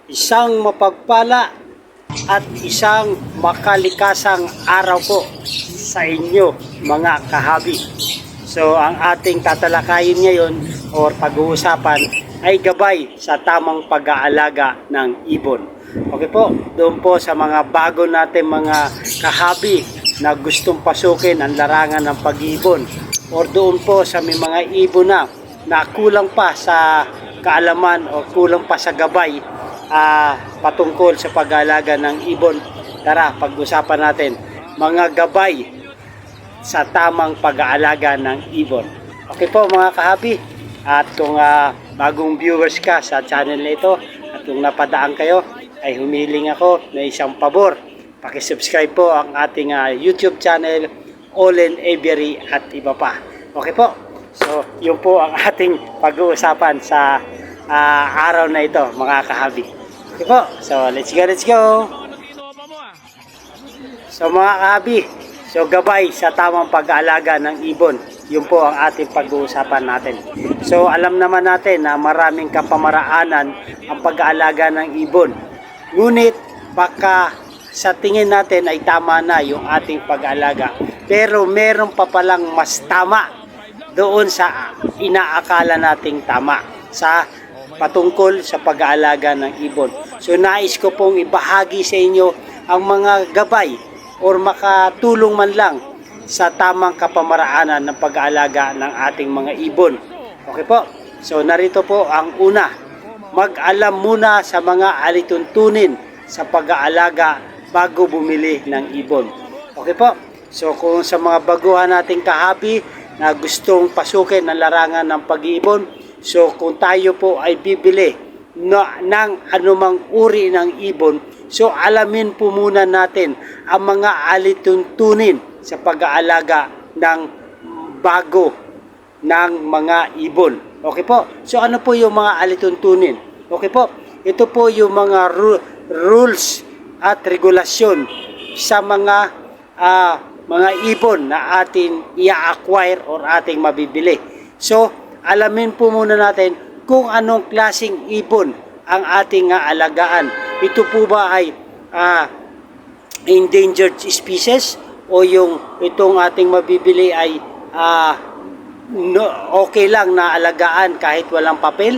Isang mapagpala at isang makalikasang araw po sa inyo mga kahabi. So ang ating tatalakayin ngayon o pag-uusapan ay gabay sa tamang pag-aalaga ng ibon. Okay po, doon po sa mga bago natin mga kahabi na gustong pasukin ang larangan ng pag-ibon, o doon po sa may mga ibon na kulang pa sa kaalaman o kulang pa sa gabay patungkol sa pag-aalaga ng ibon. Tara, pag-usapan natin mga gabay sa tamang pag-aalaga ng ibon. Okay po mga kahabi, at kung bagong viewers ka sa channel na ito at kung napadaan kayo, ay humiling ako na isang pabor. Pakisubscribe po ang ating YouTube channel, Olen Aviary at iba pa. Okay po, so yun po ang ating pag-uusapan sa araw na ito mga kahabi. Okay po, so let's go. So mga kahabi, so gabay sa tamang pag-aalaga ng ibon, yun po ang ating pag-uusapan natin. So alam naman natin na maraming kapamaraanan ang pag-aalaga ng ibon. Ngunit baka sa tingin natin ay tama na yung ating pag-aalaga, pero meron pa palang mas tama doon sa inaakala nating tama sa patungkol sa pag-aalaga ng ibon. So nais ko pong ibahagi sa inyo ang mga gabay or makatulong man lang sa tamang kapamaraanan ng pag-aalaga ng ating mga ibon. Okay po? So narito po ang una. Mag-alam muna sa mga alituntunin sa pag-aalaga bago bumili ng ibon. Okay po? So kung sa mga baguhan nating kahabi na gustong pasukin ang larangan ng pag-iibon, so kung tayo po ay bibili ng anumang uri ng ibon, so alamin po muna natin ang mga alituntunin sa pag-aalaga ng bago ng mga ibon. Okay po? So ano po yung mga alituntunin? Okay po? Ito po yung mga rules at regulasyon sa mga ibon na atin i-acquire or ating mabibili. So alamin po muna natin kung anong klaseng ibon ang ating alagaan. Ito po ba ay endangered species o yung itong ating mabibili ay okay lang na alagaan kahit walang papel,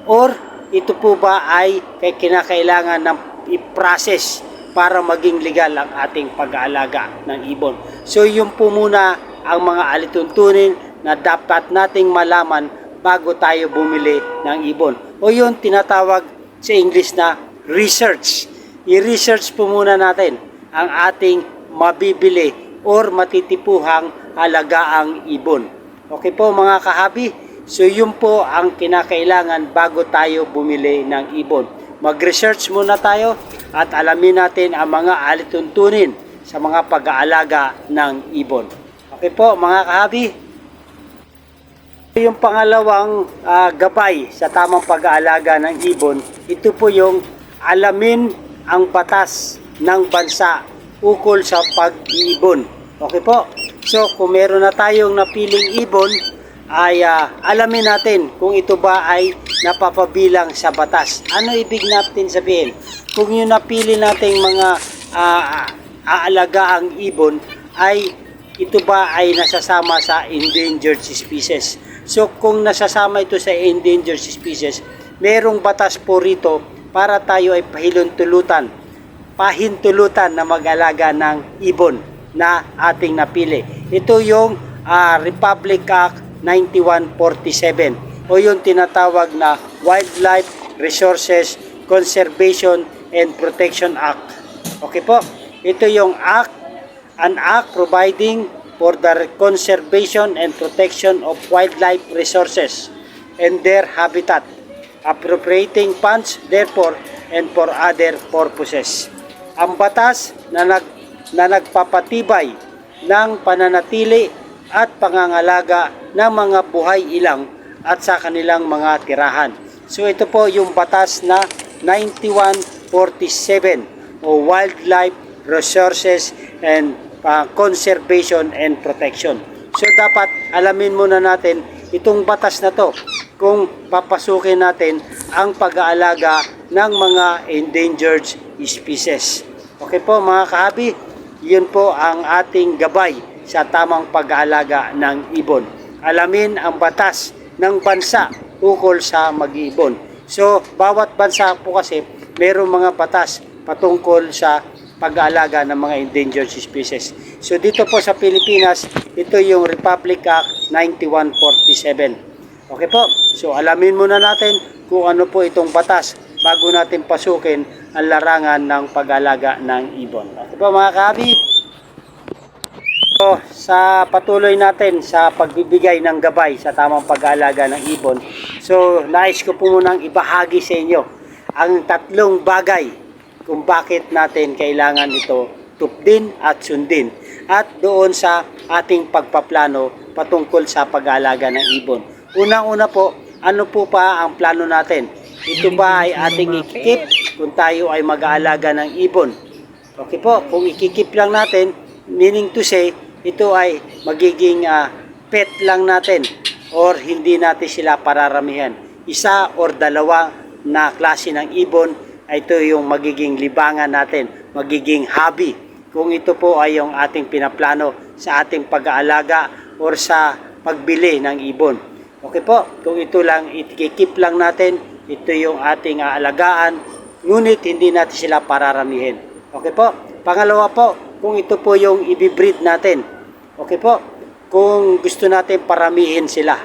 or ito po ba ay kinakailangan ng i-process para maging legal ang ating pag-aalaga ng ibon. So yun po muna ang mga alituntunin na dapat nating malaman bago tayo bumili ng ibon, o yung tinatawag sa English na research. I-research po muna natin ang ating mabibili or matitipuhang alagaang ibon. Okay po mga kahabi, so yun po ang kinakailangan bago tayo bumili ng ibon. Mag-research muna tayo at alamin natin ang mga alituntunin sa mga pag-aalaga ng ibon. Okay po mga kahabi. Yung pangalawang gabay sa tamang pag-aalaga ng ibon, ito po yung alamin ang batas ng bansa ukol sa pag-iibon. Okay po? So kung meron na tayong napiling ibon, ay alamin natin kung ito ba ay napapabilang sa batas. Ano ibig natin sabihin? Kung yung napili nating mga aalaga ang ibon, ay ito ba ay nasasama sa endangered species? So kung nasasama ito sa endangered species, merong batas po rito para tayo ay pahintulutan na mag-alaga ng ibon na ating napili. Ito yung Republic Act 9147 o yung tinatawag na Wildlife Resources Conservation and Protection Act. Okay po? Ito yung an act providing for the conservation and protection of wildlife resources and their habitat, appropriating funds therefore and for other purposes. Ang batas na nagpapatibay ng pananatili at pangangalaga ng mga buhay ilang at sa kanilang mga tirahan. So ito po yung batas na 9147 o Wildlife Resources and Conservation and Protection. So dapat alamin muna natin itong batas na to kung papasukin natin ang pag-aalaga ng mga endangered species. Okay po mga kahabi, yun po ang ating gabay sa tamang pag-aalaga ng ibon. Alamin ang batas ng bansa ukol sa mag-iibon. So, bawat bansa po kasi mayroong mga batas patungkol sa pag-aalaga ng mga endangered species. So, dito po sa Pilipinas, ito yung Republic Act 9147. Okay po? So, alamin muna natin kung ano po itong batas bago natin pasukin ang larangan ng pag-aalaga ng ibon. Okay po mga kahabi? So, sa patuloy natin sa pagbibigay ng gabay sa tamang pag-aalaga ng ibon, so nais ko po munang ibahagi sa inyo ang tatlong bagay kung bakit natin kailangan ito tupdin at sundin at doon sa ating pagpaplano patungkol sa pag-aalaga ng ibon. Unang-una po, ano po pa ang plano natin? Ito ba ay ating ikikip kung tayo ay mag-aalaga ng ibon? Okay po, kung ikikip lang natin, meaning to say, ito ay magiging pet lang natin or hindi natin sila pararamihan. Isa or dalawa na klase ng ibon ay ito yung magiging libangan natin, magiging hobby. Kung ito po ay yung ating pinaplano sa ating pag-aalaga or sa pagbili ng ibon. Okay po, kung ito lang, ikikip lang natin, ito yung ating aalagaan, ngunit hindi natin sila pararamihin. Okay po, pangalawa po, kung ito po yung ibibreed natin. Okay po, kung gusto natin paramihin sila.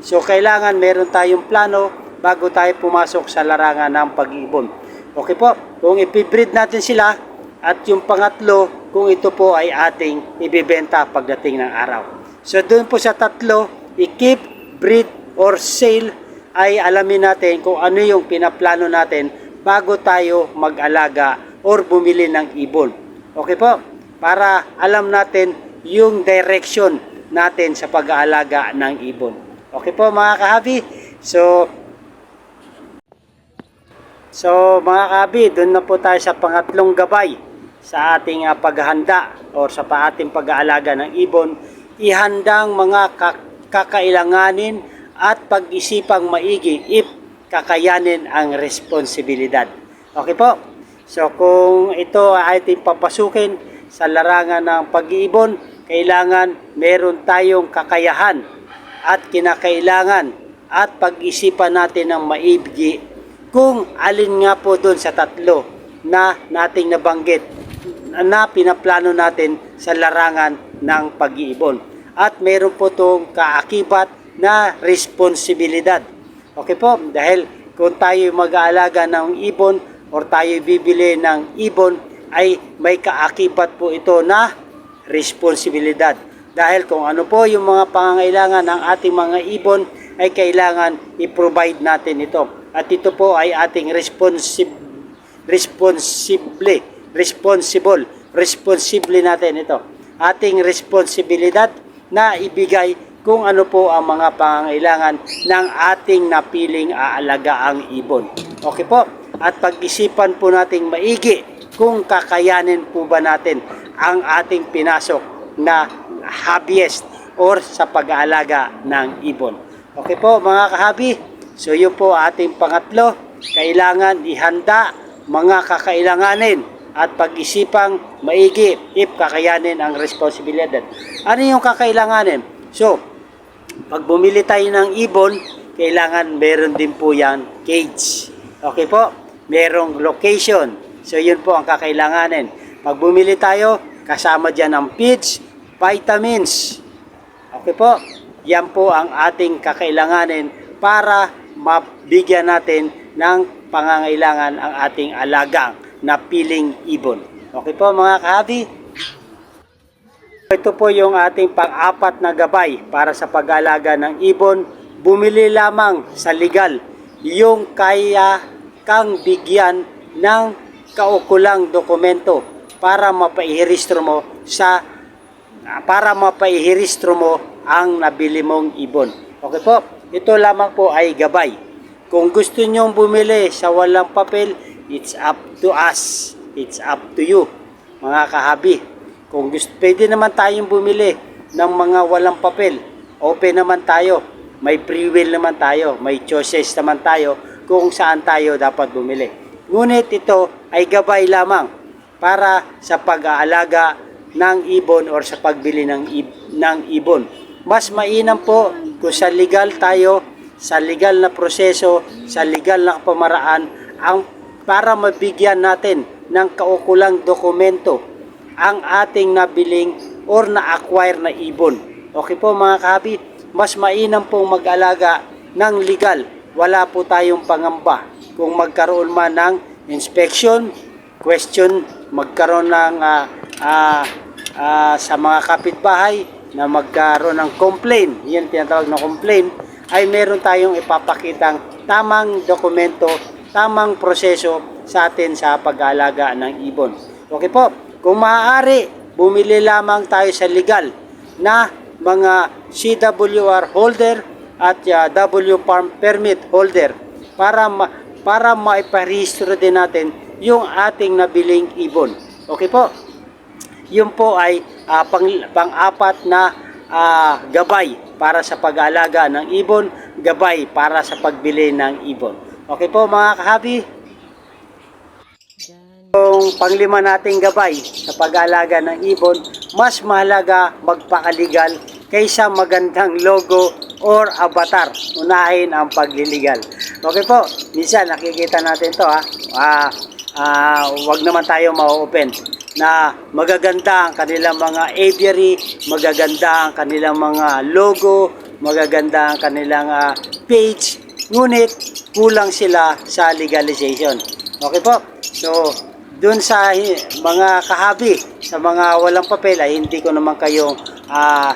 So, kailangan meron tayong plano bago tayo pumasok sa larangan ng pag-iibon. Okay po, kung ipibreed natin sila at yung pangatlo, kung ito po ay ating ibibenta pagdating ng araw. So doon po sa tatlo, i-keep, breed, or sale ay alamin natin kung ano yung pinaplano natin bago tayo mag-alaga or bumili ng ibon. Okay po, para alam natin yung direction natin sa pag-aalaga ng ibon. Okay po mga kahabi, So mga kabi, doon na po tayo sa pangatlong gabay sa ating paghahanda o sa ating pag-aalaga ng ibon. Ihandang mga kakailanganin at pag-isipang maigi if kakayanin ang responsibilidad. Okay po? So kung ito ay ating papasukin sa larangan ng pag-iibon, kailangan meron tayong kakayahan at kinakailangan at pag-isipan natin ng maigi kung alin nga po doon sa tatlo na nating nabanggit na pinaplano natin sa larangan ng pag-iibon. At meron po itong kaakibat na responsibilidad. Okay po, dahil kung tayo mag-aalaga ng ibon or tayo bibili ng ibon, ay may kaakibat po ito na responsibilidad. Dahil kung ano po yung mga pangangailangan ng ating mga ibon, ay kailangan i-provide natin ito. At ito po ay ating responsible natin ito. Ating responsibilidad na ibigay kung ano po ang mga pangangailangan ng ating napiling aalagaang ibon. Okay po? At pag-isipan po nating maigi kung kakayanin po ba natin ang ating pinasok na hobbyist or sa pag-aalaga ng ibon. Okay po mga kahabi? So yun po ating pangatlo, kailangan ihanda mga kakailanganin at pag-isipang maigi if kakayanin ang responsibilidad. Ano yung kakailanganin? So, pag bumili tayo ng ibon, kailangan meron din po yan cage. Okay po? Merong location. So yun po ang kakailanganin. Pag bumili tayo, kasama dyan ang feeds, vitamins. Okay po? Yan po ang ating kakailanganin para mabigyan natin ng pangangailangan ang ating alagang na piling ibon. Okay po mga kahabi? Ito po yung ating pang-apat na gabay para sa pag-aalaga ng ibon. Bumili lamang sa legal yung kaya kang bigyan ng kaukulang dokumento para mapaihiristro mo ang nabili mong ibon. Okay po? Ito lamang po ay gabay. Kung gusto nyong bumili sa walang papel, it's up to us. It's up to you, mga kahabi. Kung gusto, pwede naman tayong bumili ng mga walang papel. Open naman tayo. May free will naman tayo. May choices naman tayo kung saan tayo dapat bumili. Ngunit ito ay gabay lamang para sa pag-aalaga ng ibon or sa pagbili ng ibon. Mas mainam po kung sa legal tayo, sa legal na proseso, sa legal na pamaraan, ang para mabigyan natin ng kaukulang dokumento ang ating nabiling or na-acquire na ibon. Okay po mga kahabi, mas mainam pong mag-alaga ng legal. Wala po tayong pangamba kung magkaroon man ng inspection, question, magkaroon ng sa mga kapitbahay na magkaroon ng complaint, yan tinatawag na complaint, ay meron tayong ipapakitang tamang dokumento, tamang proseso sa atin sa pag-aalaga ng ibon. Okay po, kung maaari, bumili lamang tayo sa legal na mga CWR holder at W Farm Permit holder para maiparehistro din natin yung ating nabiling ibon. Okay po, yun po ay pang-apat na gabay para sa pag-aalaga ng ibon, gabay para sa pagbili ng ibon. Okay po mga kahabi? Yung panglima nating gabay sa pag-aalaga ng ibon, mas mahalaga magpakaligal kaysa magandang logo or avatar. Unahin ang pagliligal. Okay po, minsan nakikita natin to wag naman tayo ma-open na magaganda ang kanilang mga aviary, magaganda ang kanilang mga logo, magaganda ang kanilang page, ngunit kulang sila sa legalization. Okay po, so dun sa mga kahabi, sa mga walang papel ay hindi ko naman kayong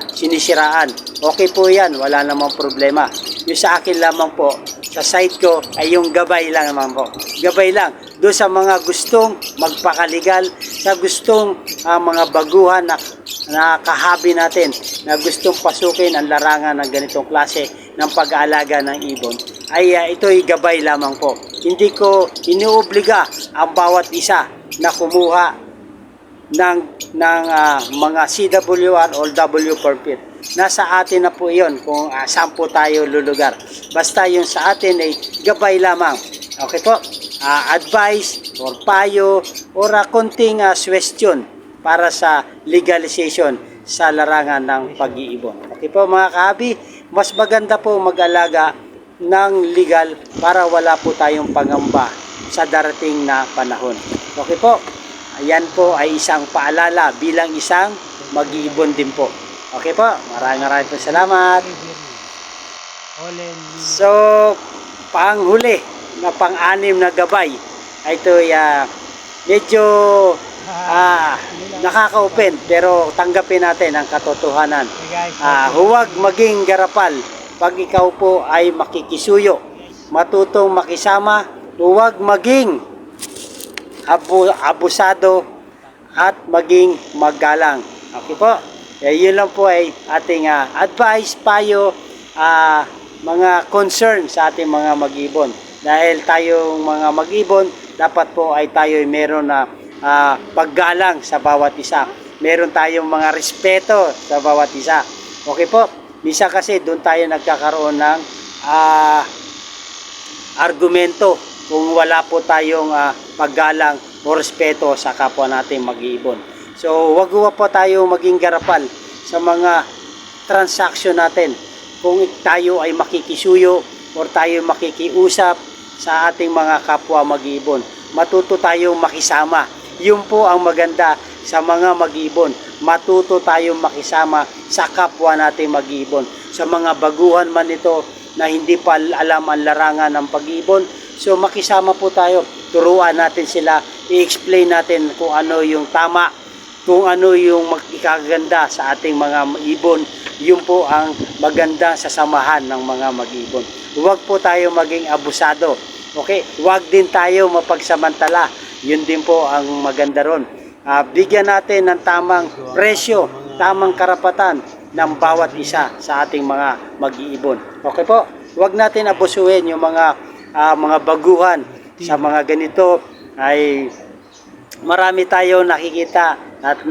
sinisiraan. Okay po yan, wala namang problema. Yung sa akin lamang po, sa site ko ay yung gabay lang naman po. Gabay lang. Doon sa mga gustong magpakaligal, sa gustong mga baguhan na kahabi natin, na gustong pasukin ang larangan ng ganitong klase ng pag-aalaga ng ibon, ay ito'y gabay lamang po. Hindi ko inioobliga ang bawat isa na kumuha ng mga CWR or W permit. Nasa atin na po iyon kung saan po tayo lulugar. Basta yung sa atin ay gabay lamang. Okay po? Advice or payo or konting suggestion para sa legalization sa larangan ng pag-iibon. Okay po mga kahabi, mas maganda po mag-alaga ng legal para wala po tayong pangamba sa darating na panahon. Okay po? Ayan po ay isang paalala bilang isang mag-iibon din po. Okay po, maraming po salamat. So, panghuli na pang-anim na gabay ay ito medyo nakaka-open pero tanggapin natin ang katotohanan. Huwag maging garapal pag ikaw po ay makikisuyo. Matutong makisama, huwag maging abusado at maging magalang. Okay po? Yun lang po ay ating advice, payo, mga concern sa ating mga mag-ibon. Dahil tayong mga mag-ibon, dapat po ay tayo meron na paggalang sa bawat isa. Meron tayong mga respeto sa bawat isa. Okay po? Misa kasi doon tayo nagkakaroon ng argumento kung wala po tayong paggalang o respeto sa kapwa nating mag-iibon. So, wag po tayo maging garapal sa mga transaction natin. Kung tayo ay makikisuyo o tayo makikiusap sa ating mga kapwa mag-iibon, matuto tayong makisama. Yun po ang maganda sa mga mag-iibon. Matuto tayong makisama sa kapwa nating mag-iibon. Sa mga baguhan man ito na hindi pa alam ang larangan ng pag-iibon, so makisama po tayo. Turuan natin sila, i-explain natin kung ano yung tama, kung ano yung ikaganda sa ating mga ibon. Yun po ang maganda sa samahan ng mga mag-ibon. Huwag po tayo maging abusado. Okay? Huwag din tayo mapagsamantala. Yun din po ang maganda ron. Bigyan natin ng tamang presyo, tamang karapatan ng bawat isa sa ating mga mag-iibon. Okay po? Huwag natin abusuhin yung mga baguhan sa mga ganito. Ay marami tayo nakikita at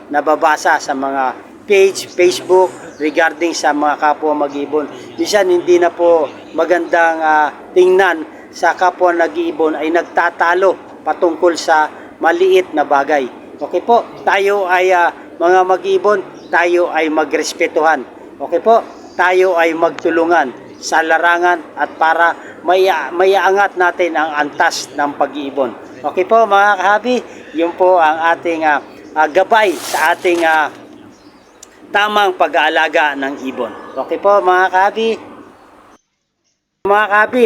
nababasa sa mga page, Facebook regarding sa mga kapwa mag-ibon. Minsan hindi na po magandang tingnan sa kapwa nag-iibon ay nagtatalo patungkol sa maliit na bagay. Okay po, tayo ay mga mag-iibon, tayo ay magrespetuhan. Okay po, tayo ay magtulungan sa larangan at para maiangat natin ang antas ng pag-iibon. Okay po mga kahabi, yun po ang ating gabay sa ating tamang pag-aalaga ng ibon. Okay po mga kahabi. Mga kahabi,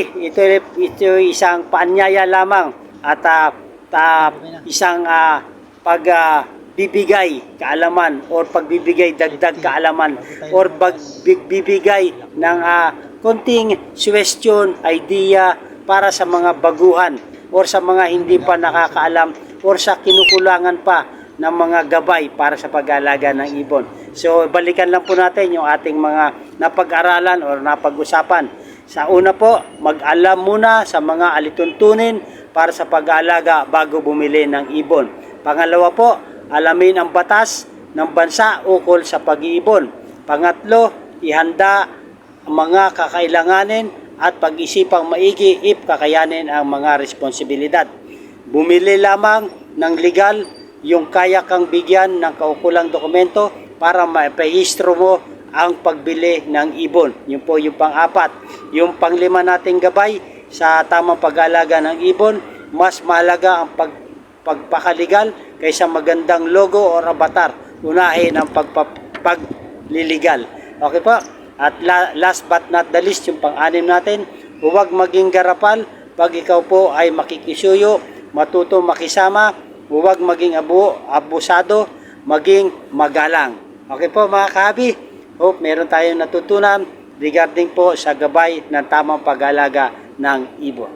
ito isang paanyaya lamang at isang pagbibigay kaalaman or pagbibigay dagdag kaalaman or pagbibigay ng konting suggestion, idea para sa mga baguhan or sa mga hindi pa nakakaalam or sa kinukulangan pa ng mga gabay para sa pag-aalaga ng ibon. So balikan lang po natin yung ating mga napag-aralan or napag-usapan. Sa una po, mag-alam muna sa mga alituntunin para sa pag-aalaga bago bumili ng ibon. Pangalawa po, alamin ang batas ng bansa ukol sa pag-iibon. Pangatlo, ihanda ang mga kakailanganin at pag-isipang maigi if kakayanin ang mga responsibilidad. Bumili lamang ng legal yung kaya kang bigyan ng kaukulang dokumento para maipahistro mo ang pagbili ng ibon. Yun po yung pang-apat. Yung pang-lima nating gabay sa tamang pag-aalaga ng ibon, mas mahalaga ang pagpakaligal kaysa magandang logo o avatar. Unahin ang pagliligal. Okay po? At last but not the least, yung pang-anim natin, huwag maging garapal pag ikaw po ay makikisuyo, matuto makisama, huwag maging abusado, maging magalang. Okay po mga kahabi? Hope meron tayong natutunan regarding po sa gabay ng tamang pag-aalaga ng ibon.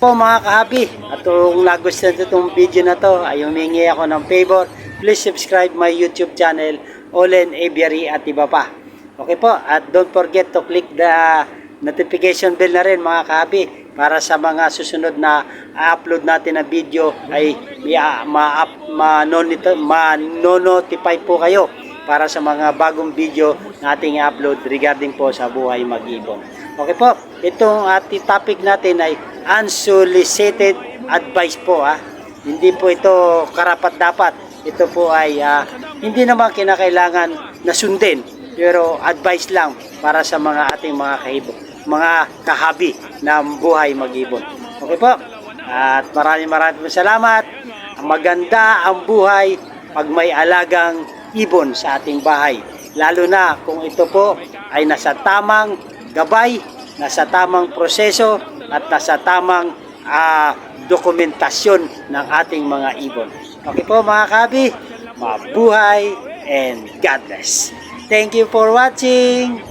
Po mga kahabi, at kung nagustuhan itong video na to ay humingi ako ng favor, please subscribe my YouTube channel, Olen Aviary at iba pa. Okay po, at don't forget to click the notification bell na rin mga kahabi para sa mga susunod na upload natin na video ay ma-notify po kayo para sa mga bagong video na ating upload regarding po sa buhay mag-ibon. Okay po, itong ating topic natin ay unsolicited advice po. Hindi po ito karapat-dapat. Ito po ay hindi naman kinakailangan na sundin, pero advice lang para sa mga ating mga kahabi na buhay mag-ibon. Okay po, at maraming salamat. Maganda ang buhay pag may alagang ibon sa ating bahay, lalo na kung ito po ay nasa tamang gabay, nasa tamang proseso at nasa tamang dokumentasyon ng ating mga ibon. Okay po mga kahabi, mabuhay and God bless. Thank you for watching.